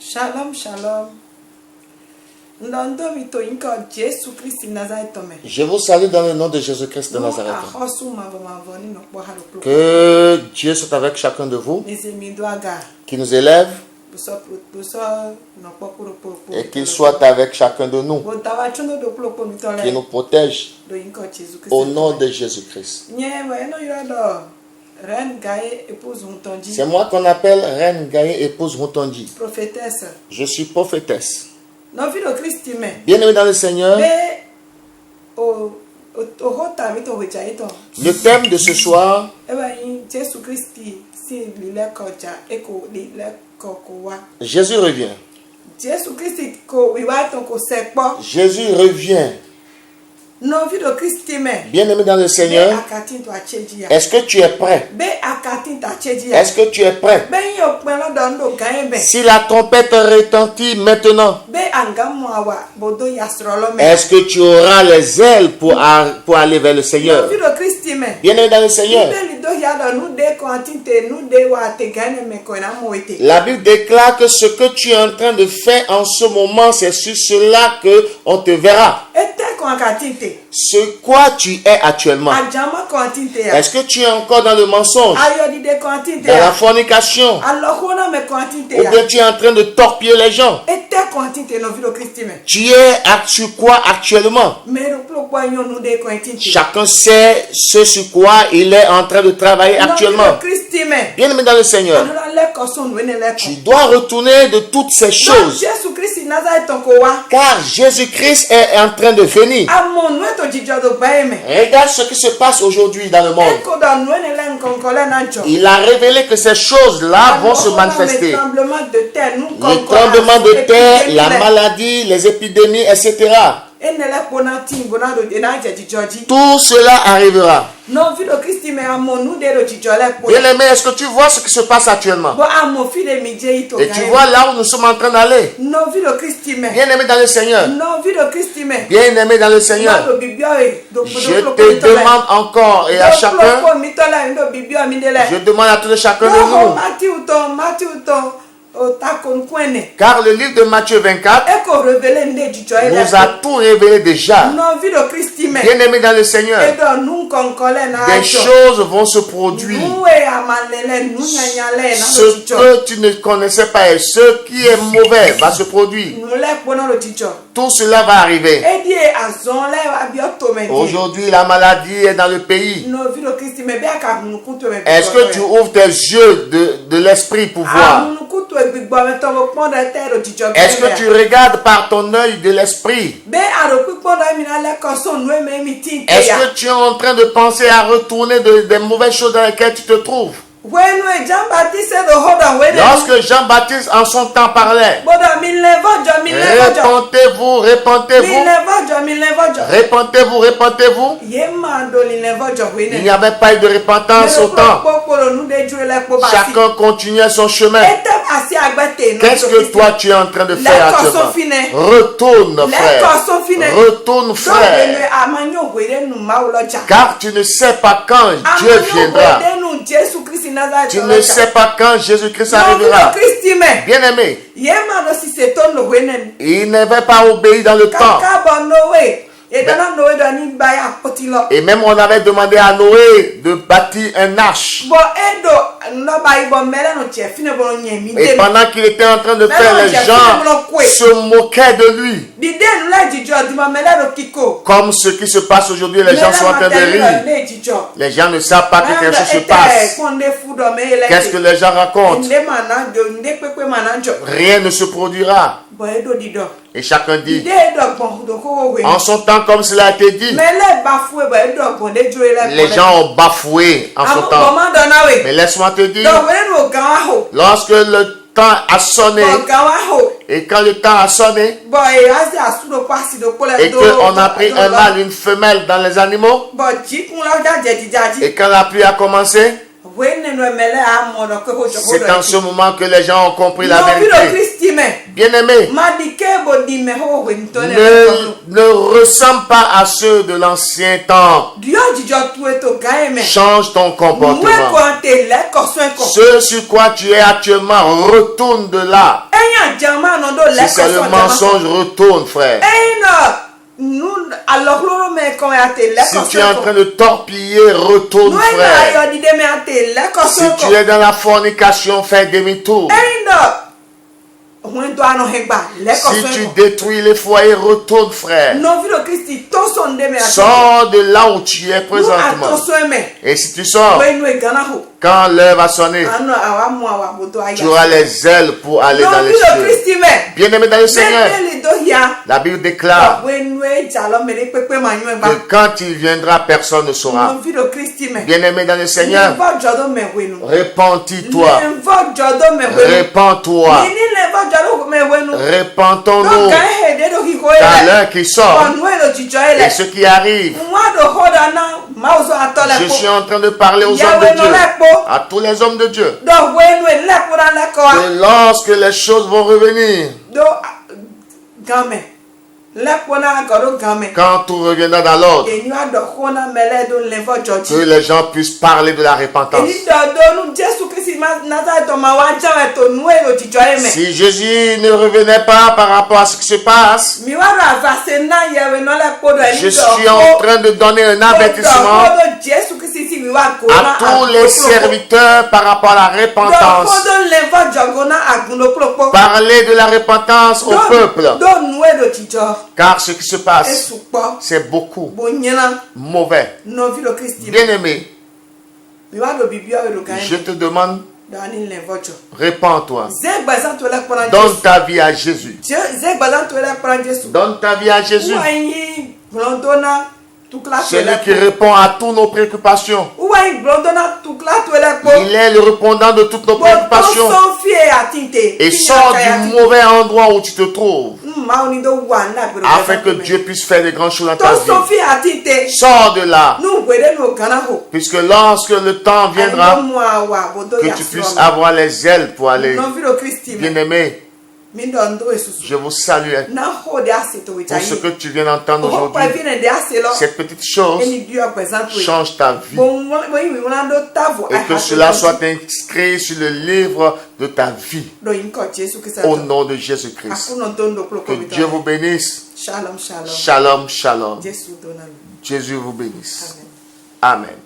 Shalom, shalom. Je vous salue dans le nom de Jésus-Christ de Nazareth. Que Dieu soit avec chacun de vous, qui nous élève et qu'il soit avec chacun de nous, qui nous protège au nom de Jésus-Christ. C'est moi qu'on appelle Reine Gaye, épouse Routondi. Prophétesse. Je suis prophétesse. Bien-aimé dans le Seigneur, le thème de ce soir, Jésus revient. Jésus revient. Bien-aimé dans le Seigneur, est-ce que tu es prêt? Est-ce que tu es prêt? Si la trompette retentit maintenant, est-ce que tu auras les ailes pour aller vers le Seigneur? Bien-aimé dans le Seigneur, la Bible déclare que ce que tu es en train de faire en ce moment, c'est sur cela qu'on te verra. Ce quoi tu es actuellement. Est-ce que tu es encore dans le mensonge, dans la fornication, ou bien tu es en train de torpiller les gens? Tu es sur quoi actuellement? Chacun sait ce sur quoi il est en train de travailler actuellement. Bien-aimé dans le Seigneur, tu dois retourner de toutes ces choses, car Jésus-Christ est en train de venir. Regarde ce qui se passe aujourd'hui dans le monde. Il a révélé que ces choses-là vont se manifester. Les tremblements de terre, la maladie, les épidémies, etc. Tout cela arrivera. Bien-aimé, est-ce que tu vois ce qui se passe actuellement? Et tu vois là où nous sommes en train d'aller. Bien-aimé dans le Seigneur. Bien-aimé dans le Seigneur. Je te demande encore et à chacun. Je demande à tout chacun de nous. Car le livre de Matthieu 24 nous a tout révélé déjà. Bien-aimé dans le Seigneur, des choses vont se produire. Ce que tu ne connaissais pas et ce qui est mauvais va se produire. Tout cela va arriver. Aujourd'hui, la maladie est dans le pays. Est-ce que tu ouvres tes yeux de l'esprit pour voir? Est-ce que tu regardes par ton œil de l'esprit? Est-ce que tu es en train de penser à retourner des mauvaises choses dans lesquelles tu te trouves? Lorsque Jean-Baptiste en son temps parlait, répentez-vous, répentez-vous, répentez-vous, répentez-vous. Il n'y avait pas eu de repentance au temps. Chacun continuait son chemin. Qu'est-ce que toi tu es en train de faire actuellement? Retourne, frère. Retourne, frère. Car tu ne sais pas quand Dieu viendra. Tu ne sais pas quand Jésus-Christ arrivera. Bien-aimé, il n'avait pas obéi dans le temps. Et même on avait demandé à Noé de bâtir un arche. Et pendant qu'il était en train de faire, les gens se moquaient de lui. Comme ce qui se passe aujourd'hui, les gens sont en train de rire. Les gens ne savent pas que quelque chose se passe. Qu'est-ce que les gens racontent? Rien ne se produira. Et chacun dit, en son temps, comme cela a été dit, les gens ont bafoué en son temps. Mais laisse-moi te dire, lorsque le temps a sonné, et quand le temps a sonné, et qu'on a pris un mâle, une femelle dans les animaux, et quand la pluie a commencé, c'est en ce moment que les gens ont compris la vérité. Bien-aimé, ne ressemble pas à ceux de l'ancien temps. Change ton comportement. Ce sur quoi tu es actuellement, retourne de là. Si c'est le mensonge, retourne, frère. Si tu es en train de torpiller, retourne, frère. Si tu es dans la fornication, fais demi-tour. Si tu détruis les foyers, retourne, frère. Sors de là où tu es présentement. Et si tu sors, quand l'heure va sonner, tu auras les ailes pour aller dans les cieux. Bien-aimé dans le Seigneur, la Bible déclare que quand il viendra, personne ne saura. Bien-aimé dans le Seigneur, répands-toi. Répands-toi. Répandons-nous. Dans l'heure qui sort et ce qui arrive. Je suis en train de parler aux hommes de Dieu, à tous les hommes de Dieu, que lorsque les choses vont revenir, quand tout reviendra dans l'ordre, que les gens puissent parler de la repentance. Si Jésus ne revenait pas par rapport à ce qui se passe, je suis en train de donner un avertissement à tous les serviteurs par rapport à la repentance. Parlez de la repentance au peuple. Car ce qui se passe, c'est beaucoup mauvais. Bien-aimé, je te demande, répands-toi. Donne ta vie à Jésus. Donne ta vie à Jésus. Celui qui répond à toutes nos préoccupations. Il est le répondant de toutes nos préoccupations. Et sors du mauvais endroit où tu te trouves, afin que Dieu puisse faire des grandes choses dans ta vie. Sors de là, puisque lorsque le temps viendra, que tu puisses avoir les ailes pour aller. Bien-aimé, je vous salue pour ce que tu viens d'entendre aujourd'hui. Cette petite chose change ta vie. Et que cela soit inscrit sur le livre de ta vie. Au nom de Jésus-Christ. Que Dieu vous bénisse. Shalom, shalom. Jésus vous bénisse. Amen.